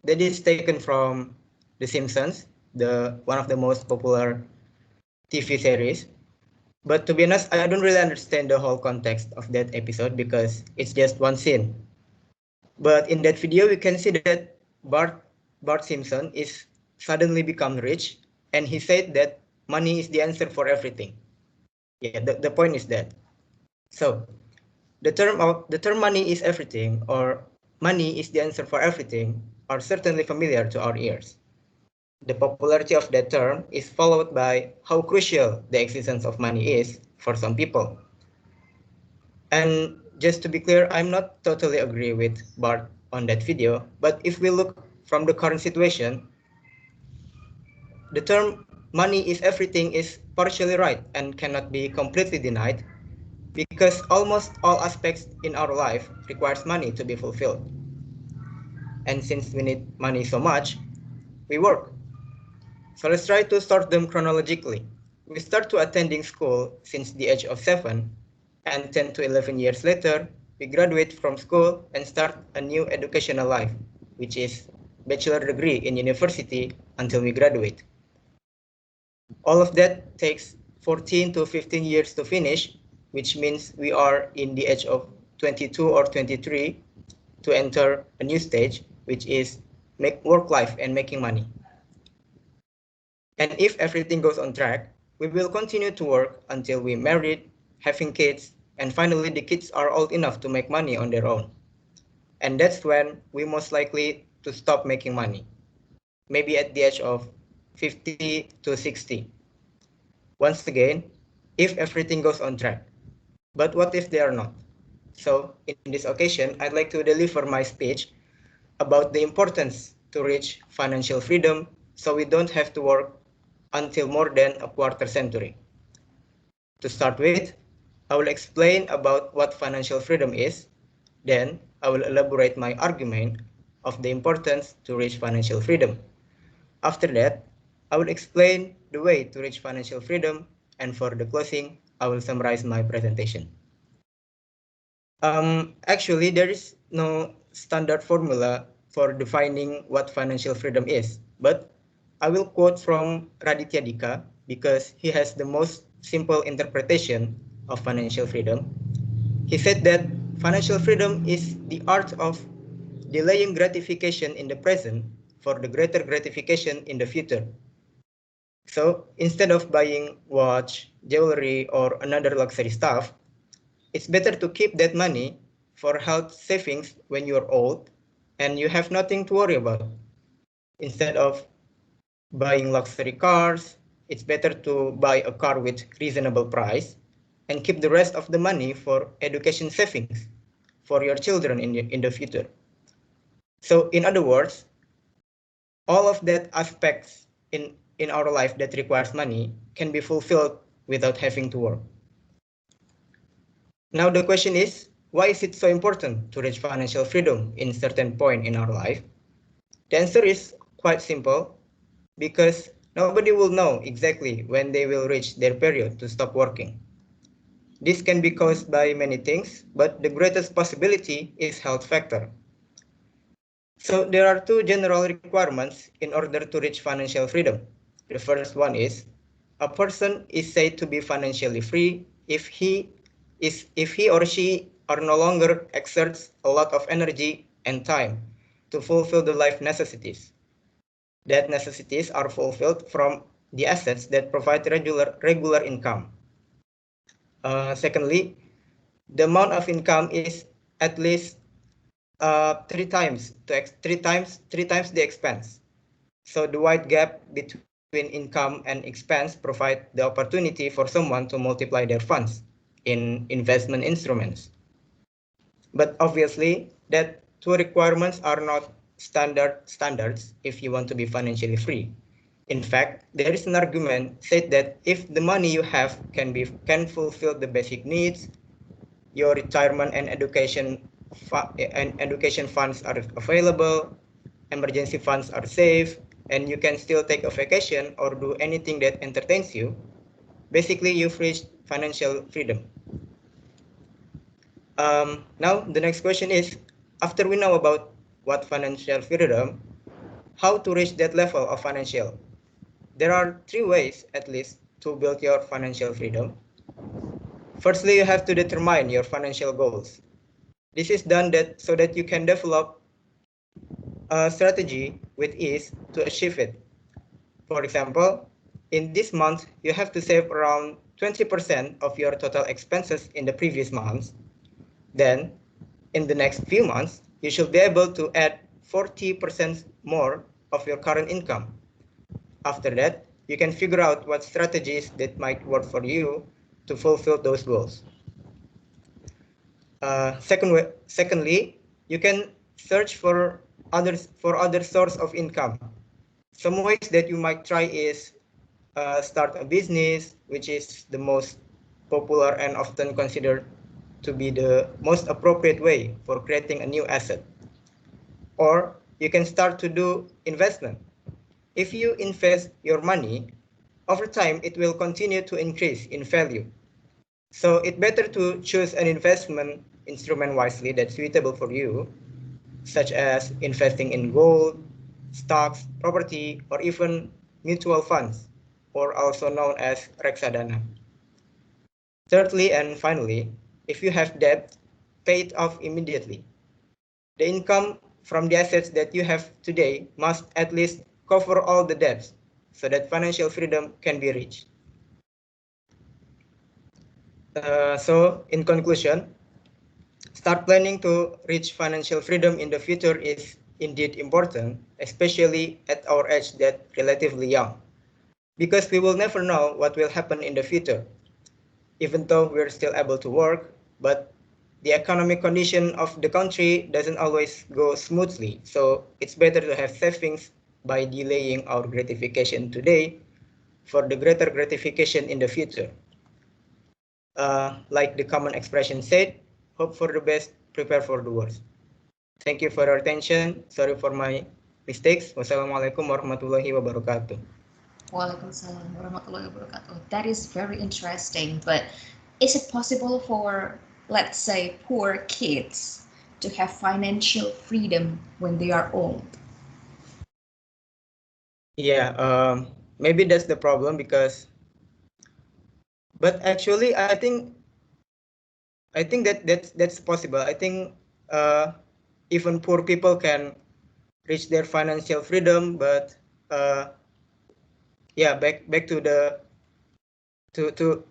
S6: is taken from The Simpsons, one of the most popular TV series. But to be honest, I don't really understand the whole context of that episode because it's just one scene. But in that video, we can see that Bart Simpson is suddenly become rich, and he said that money is the answer for everything. Yeah, the point is that. So the term money is everything or money is the answer for everything are certainly familiar to our ears. The popularity of that term is followed by how crucial the existence of money is for some people. And just to be clear, I'm not totally agree with Bart on that video, but if we look from the current situation, the term money is everything is partially right and cannot be completely denied because almost all aspects in our life requires money to be fulfilled. And since we need money so much, we work. So let's try to sort them chronologically. We start to attending school since the age of 7, and 10 to 11 years later, we graduate from school and start a new educational life, which is bachelor degree in university until we graduate. All of that takes 14 to 15 years to finish, which means we are in the age of 22 or 23 to enter a new stage, which is work life and making money. And if everything goes on track, we will continue to work until we married, having kids, and finally the kids are old enough to make money on their own. And that's when we most likely to stop making money, maybe at the age of 50 to 60. Once again, if everything goes on track. But what if they are not? So in this occasion, I'd like to deliver my speech about the importance to reach financial freedom so we don't have to work until more than a quarter century. To start with, I will explain about what financial freedom is. Then I will elaborate my argument of the importance to reach financial freedom. After that, I will explain the way to reach financial freedom, and for the closing, I will summarize my presentation. Actually, there is no standard formula for defining what financial freedom is, but I will quote from Raditya Dika because he has the most simple interpretation of financial freedom. He said that financial freedom is the art of delaying gratification in the present for the greater gratification in the future. So instead of buying watch, jewelry, or another luxury stuff, it's better to keep that money for health savings when you're old and you have nothing to worry about. Instead of buying luxury cars, it's better to buy a car with reasonable price and keep the rest of the money for education savings for your children in the future. So in other words, all of that aspects in our life that requires money can be fulfilled without having to work. Now the question is, why is it so important to reach financial freedom in certain point in our life? The answer is quite simple, because nobody will know exactly when they will reach their period to stop working. This can be caused by many things, but the greatest possibility is health factor. So there are two general requirements in order to reach financial freedom. The first one is, a person is said to be financially free if he or she are no longer exerts a lot of energy and time to fulfill the life necessities. That necessities are fulfilled from the assets that provide regular income. Secondly, the amount of income is at least three times the expense. So the wide gap between income and expense provide the opportunity for someone to multiply their funds in investment instruments. But obviously, that two requirements are not standards if you want to be financially free. In fact, there is an argument said that if the money you have can fulfill the basic needs, your retirement and education funds are available, emergency funds are safe, and you can still take a vacation or do anything that entertains you, basically you've reached financial freedom. Now the next question is, after we know about what financial freedom, how to reach that level of financial. There are three ways, at least, to build your financial freedom. Firstly, you have to determine your financial goals. This is done so that you can develop a strategy with ease to achieve it. For example, in this month, you have to save around 20% of your total expenses in the previous months. Then, in the next few months, you should be able to add 40% more of your current income. After that, you can figure out what strategies that might work for you to fulfill those goals. Secondly, you can search for other source of income. Some ways that you might try is start a business, which is the most popular and often considered to be the most appropriate way for creating a new asset. Or you can start to do investment. If you invest your money, over time it will continue to increase in value. So it's better to choose an investment instrument wisely that's suitable for you, such as investing in gold, stocks, property, or even mutual funds, or also known as reksadana. Thirdly and finally, if you have debt, pay it off immediately. The income from the assets that you have today must at least cover all the debts so that financial freedom can be reached. So in conclusion, start planning to reach financial freedom in the future is indeed important, especially at our age that relatively young, because we will never know what will happen in the future. Even though we're still able to work, but the economic condition of the country doesn't always go smoothly. So it's better to have savings by delaying our gratification today for the greater gratification in the future. Like the common expression said, hope for the best, prepare for the worst. Thank you for your attention. Sorry for my mistakes. Wassalamualaikum warahmatullahi wabarakatuh.
S1: Waalaikumsalam warahmatullahi wabarakatuh. That is very interesting, but is it possible for, let's say, poor kids to have financial freedom when they are old?
S6: Yeah, maybe that's the problem because, but actually, I think that's possible. I think even poor people can reach their financial freedom, but yeah, back to the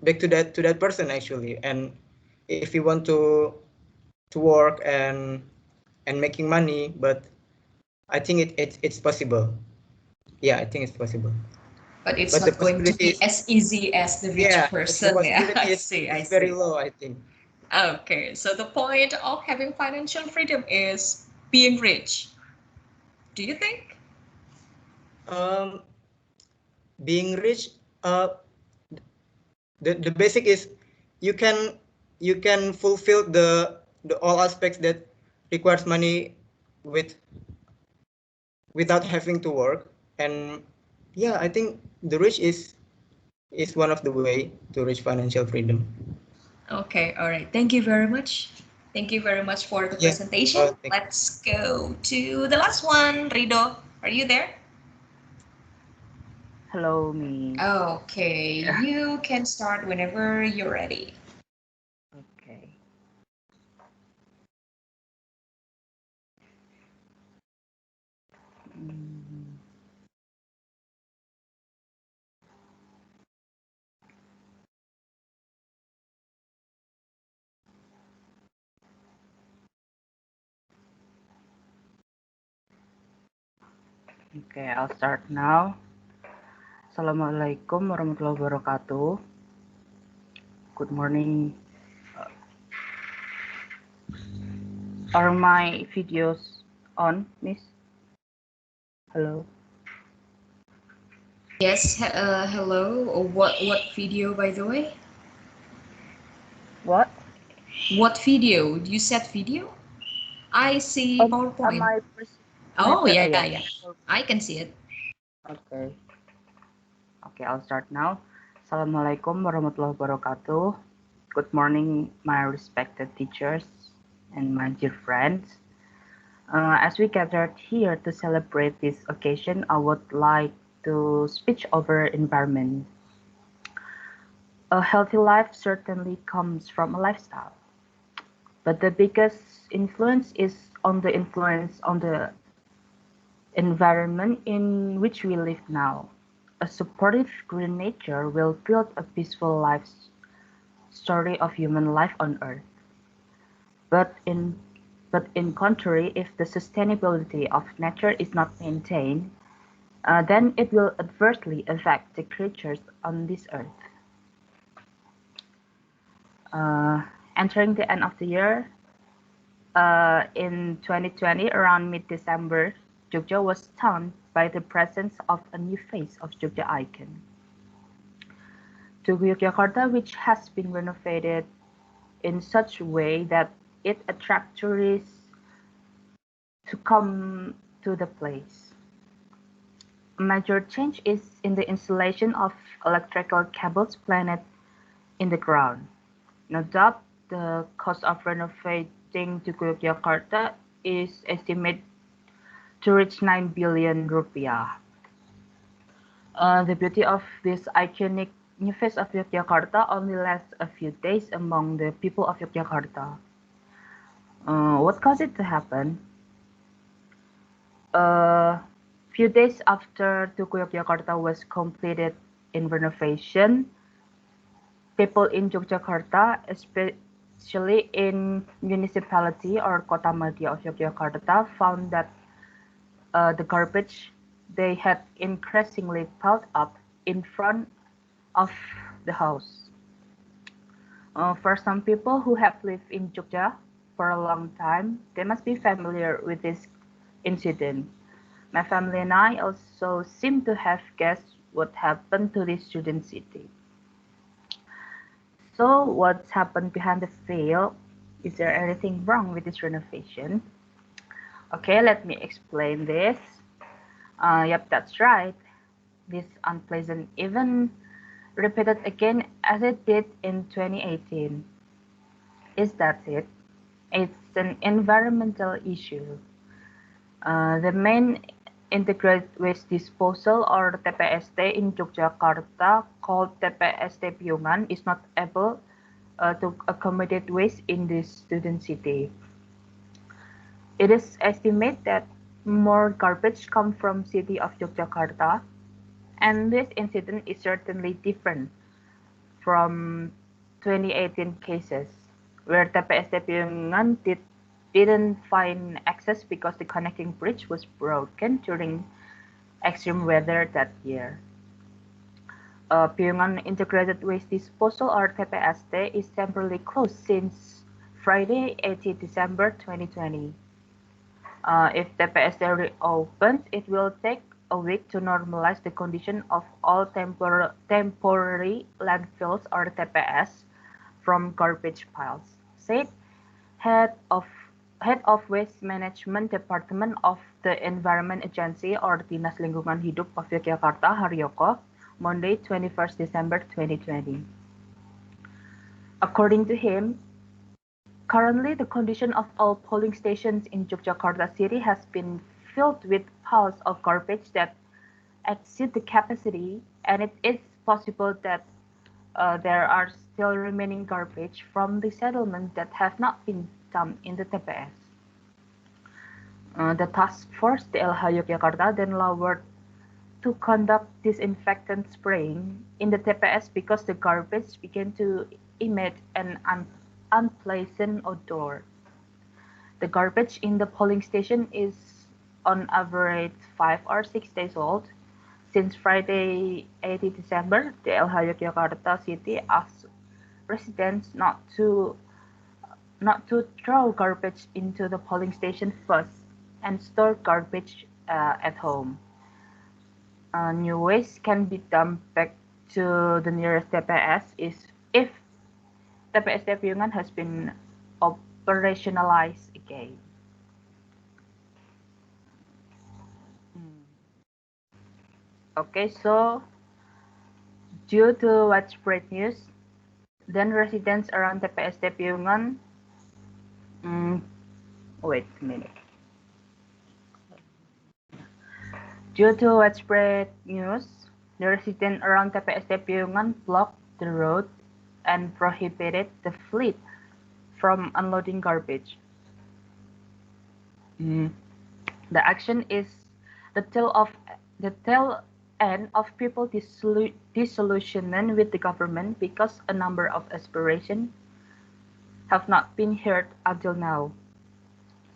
S6: back to that person actually. And if you want to work and making money, but I think it's possible. Yeah, I think it's possible.
S1: But it's
S6: But the
S1: not going to be
S6: possibility is,
S1: as easy as the rich
S6: yeah, the
S1: person. Yeah,
S6: possibility
S1: I
S6: is
S1: see. I
S6: very
S1: see.
S6: low, I think.
S1: Okay, so the point of having financial freedom is being rich. Do you think?
S6: Um, being rich, the basic is you can fulfill the all aspects that requires money without having to work. And yeah, I think the rich is one of the way to reach financial freedom.
S1: Okay, all right. Thank you very much. Thank you very much for the
S6: Yeah.
S1: presentation.
S6: Thank
S1: Let's go to the last one. Rido, are you there?
S7: Hello, me.
S1: Okay, you can start whenever you're ready.
S7: Okay. Mm, Okay, I'll start now. Assalamualaikum warahmatullahi wabarakatuh. Good morning. Are my videos on, Miss? Hello.
S1: Yes, hello. What video, by the way?
S7: What?
S1: What video? You said video? I see
S7: On
S1: PowerPoint.
S7: my
S1: Oh, yeah,
S7: yeah.
S1: yeah. I can see it.
S7: Okay. Okay, I'll start now. Assalamualaikum warahmatullahi wabarakatuh. Good morning, my respected teachers and my dear friends. As we gathered here to celebrate this occasion, I would like to speak over environment. A healthy life certainly comes from a lifestyle, but the biggest influence is on the influence on the environment in which we live now. A supportive green nature will build a peaceful life story of human life on Earth. But in contrary, if the sustainability of nature is not maintained, then it will adversely affect the creatures on this Earth. Entering the end of the year, in 2020, around mid-December, Jogja was stunned by the presence of a new face of Jogja icon. Tugu Yogyakarta, which has been renovated in such a way that it attracts tourists to come to the place. A major change is in the installation of electrical cables planted in the ground. No doubt, the cost of renovating Tugu Yogyakarta is estimated to reach 9 billion rupiah. The beauty of this iconic new face of Yogyakarta only lasts a few days among the people of Yogyakarta. What caused it to happen? A few days after Tugu Yogyakarta was completed in renovation, people in Yogyakarta, especially in municipality or Kota Madya of Yogyakarta, found that the garbage they had increasingly piled up in front of the house. For some people who have lived in Jogja for a long time, they must be familiar with this incident. My family and I also seem to have guessed what happened to this student city. So, what's happened behind the veil? Is there anything wrong with this renovation? Okay, let me explain this. Yep, that's right. This unpleasant event repeated again as it did in 2018. Is that it? It's an environmental issue. The main integrated waste disposal or TPST in Yogyakarta, called TPST Piungan, is not able to accommodate waste in this student city. It is estimated that more garbage comes from city of Yogyakarta, and this incident is certainly different from 2018 cases, where TPST Piungan didn't find access because the connecting bridge was broken during extreme weather that year. Piungan Integrated Waste Disposal or TPST is temporarily closed since Friday, 18 December 2020. If TPST reopens, it will take a week to normalize the condition of all temporary landfills or TPS from garbage piles, said head of Waste Management Department of the Environment Agency or Dinas Lingkungan Hidup of Yogyakarta, Haryoko, Monday, 21st December 2020. According to him, currently the condition of all polling stations in Yogyakarta city has been filled with piles of garbage that exceed the capacity, and it is possible that there are still remaining garbage from the settlement that have not been dumped in the TPS. The task force, the LH Yogyakarta, then lowered to conduct disinfectant spraying in the TPS because the garbage began to emit an unpleasant odor. The garbage in the polling station is on average 5 or 6 days old. Since Friday, 18 December, the LH Yogyakarta City asked residents not to throw garbage into the polling station first and store garbage at home. New waste can be dumped back to the nearest TPS if TPS Piungan has been operationalized again. Okay, so due to widespread news, then residents around TPS Piungan wait a minute. Due to widespread news, the residents around TPST Piungan blocked the road and prohibited the fleet from unloading garbage. The action is the tail end of people disillusionment with the government because a number of aspirations have not been heard until now.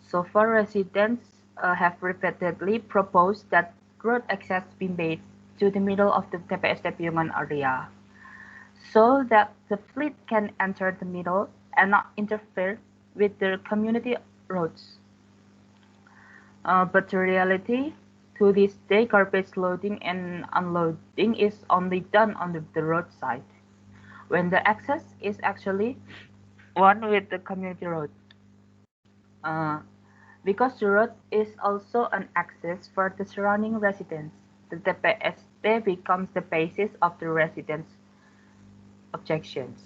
S7: So far, residents have repeatedly proposed that road access be made to the middle of the TPST Piungan area, so that the fleet can enter the middle and not interfere with the community roads. But the reality, to this day, garbage loading and unloading is only done on the roadside, when the access is actually one with the community road. Because the road is also an access for the surrounding residents, the TPST becomes the basis of the residents' objections.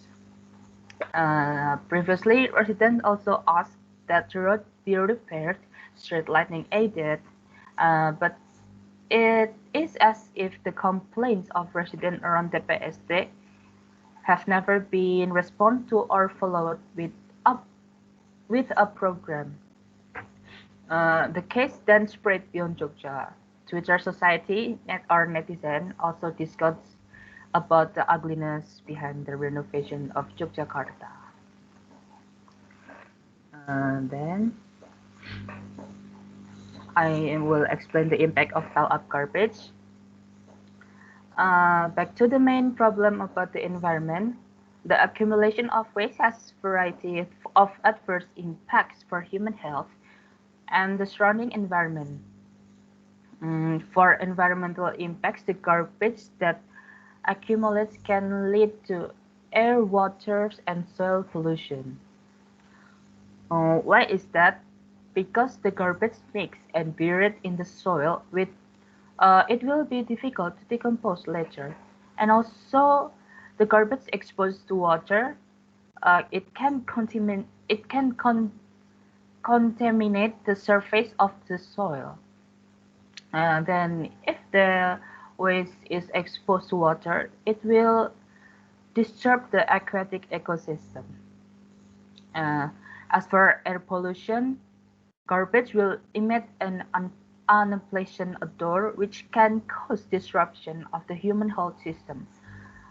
S7: Previously, residents also asked that the road be repaired, street lighting aided, but it is as if the complaints of residents around the TPST have never been responded to or followed with a program. The case then spread beyond Jogja. Twitter society or netizen also discussed about the ugliness behind the renovation of Yogyakarta. Then I will explain the impact of pile-up garbage. Back to the main problem about the environment. The accumulation of waste has variety of adverse impacts for human health and the surrounding environment. For environmental impacts, the garbage that accumulates can lead to air, water, and soil pollution. Why is that? Because the garbage mixed and buried in the soil, it will be difficult to decompose later. And also, the garbage exposed to water, it can contaminate the surface of the soil. Then, if the waste is exposed to water, it will disturb the aquatic ecosystem. As for air pollution, garbage will emit an unpleasant odor which can cause disruption of the human health system.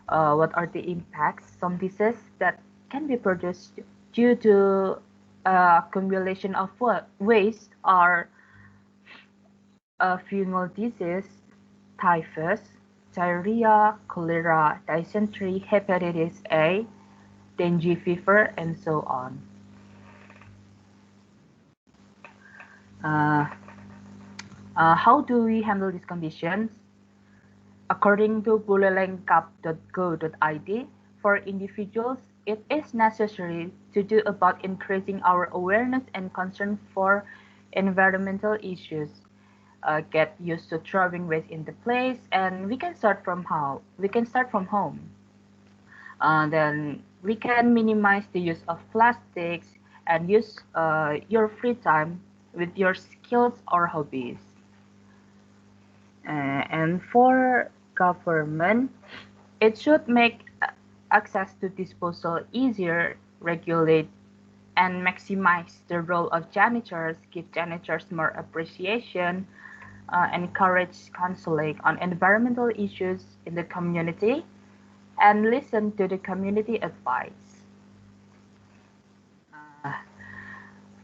S7: What are the impacts? Some diseases that can be produced due to accumulation of waste are fungal disease, typhus, diarrhea, cholera, dysentery, hepatitis A, dengue fever, and so on. How do we handle these conditions? According to bulelengkap.go.id, for individuals, it is necessary to do about increasing our awareness and concern for environmental issues. Get used to throwing waste in the place, and we can start from home. Then we can minimize the use of plastics and use your free time with your skills or hobbies. And for government, it should make access to disposal easier, regulate and maximize the role of janitors, give janitors more appreciation, encourage counseling on environmental issues in the community, and listen to the community advice.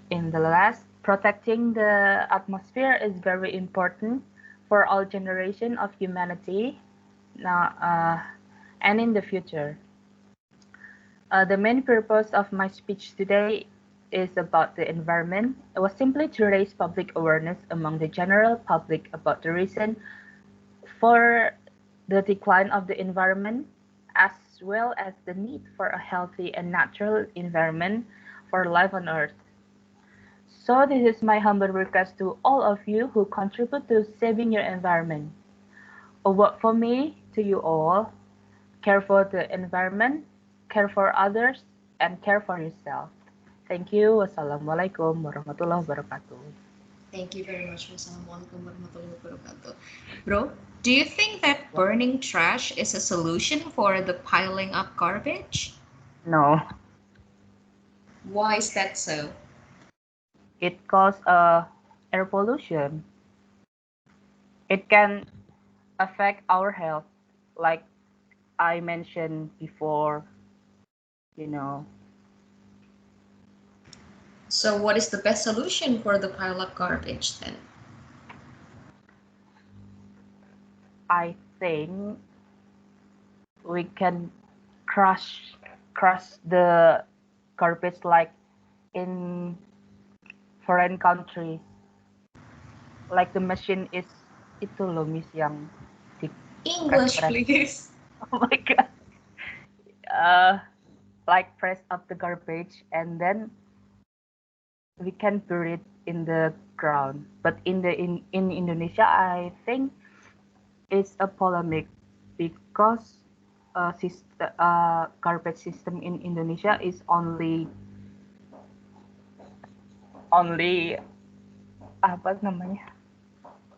S7: In the last, protecting the atmosphere is very important for all generations of humanity now and in the future. The main purpose of my speech today is about the environment. It was simply to raise public awareness among the general public about the reason for the decline of the environment, as well as the need for a healthy and natural environment for life on Earth. So this is my humble request to all of you who contribute to saving your environment. A word for me to you all: care for the environment, care for others, and care for yourself. Thank you. Wassalamualaikum warahmatullahi wabarakatuh.
S1: Thank you very much. Wassalamualaikum warahmatullahi wabarakatuh. Bro, do you think that burning trash is a solution for the piling up garbage?
S7: No,
S1: Why is that so?
S7: it causes air pollution. It can affect our health, like I mentioned before, you know.
S1: So what is the best solution for the pile up garbage then?
S7: I think we can crush the garbage like in foreign countries. Like the machine is itu loh Miss yang di
S1: English,
S7: press.
S1: please.
S7: Oh my god. Like press up the garbage and then we can bury it in the ground. But in Indonesia, I think it's a polemic because garbage system in Indonesia is only apa namanya?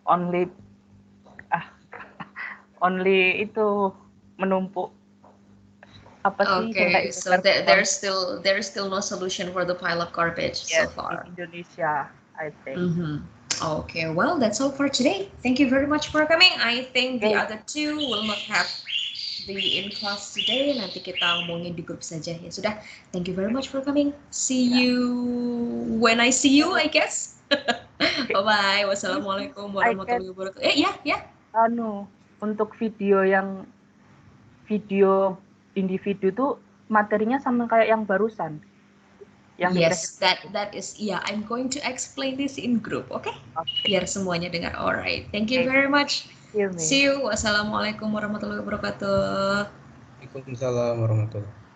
S7: Only only itu menumpuk apa sih?
S1: Okay, so there's still no solution for the pile up garbage so
S7: Yes,
S1: far.
S7: in Indonesia, I think.
S1: Okay, well, that's all for today. Thank you very much for coming. I think the
S7: Okay.
S1: other two will not have the in class today. Nanti kita omongin di grup saja ya sudah. Thank you very much for coming. See you when I see you, I guess. Bye bye. Wassalamualaikum warahmatullahi wabarakatuh. Ya.
S7: Untuk video individu tuh materinya sama kayak yang barusan.
S1: Yes, that is, yeah, I'm going to explain this in group, okay? Biar semuanya dengar. Alright, thank you very much. See you. Wassalamualaikum warahmatullahi wabarakatuh.
S6: Waalaikumsalam warahmatullahi wabarakatuh.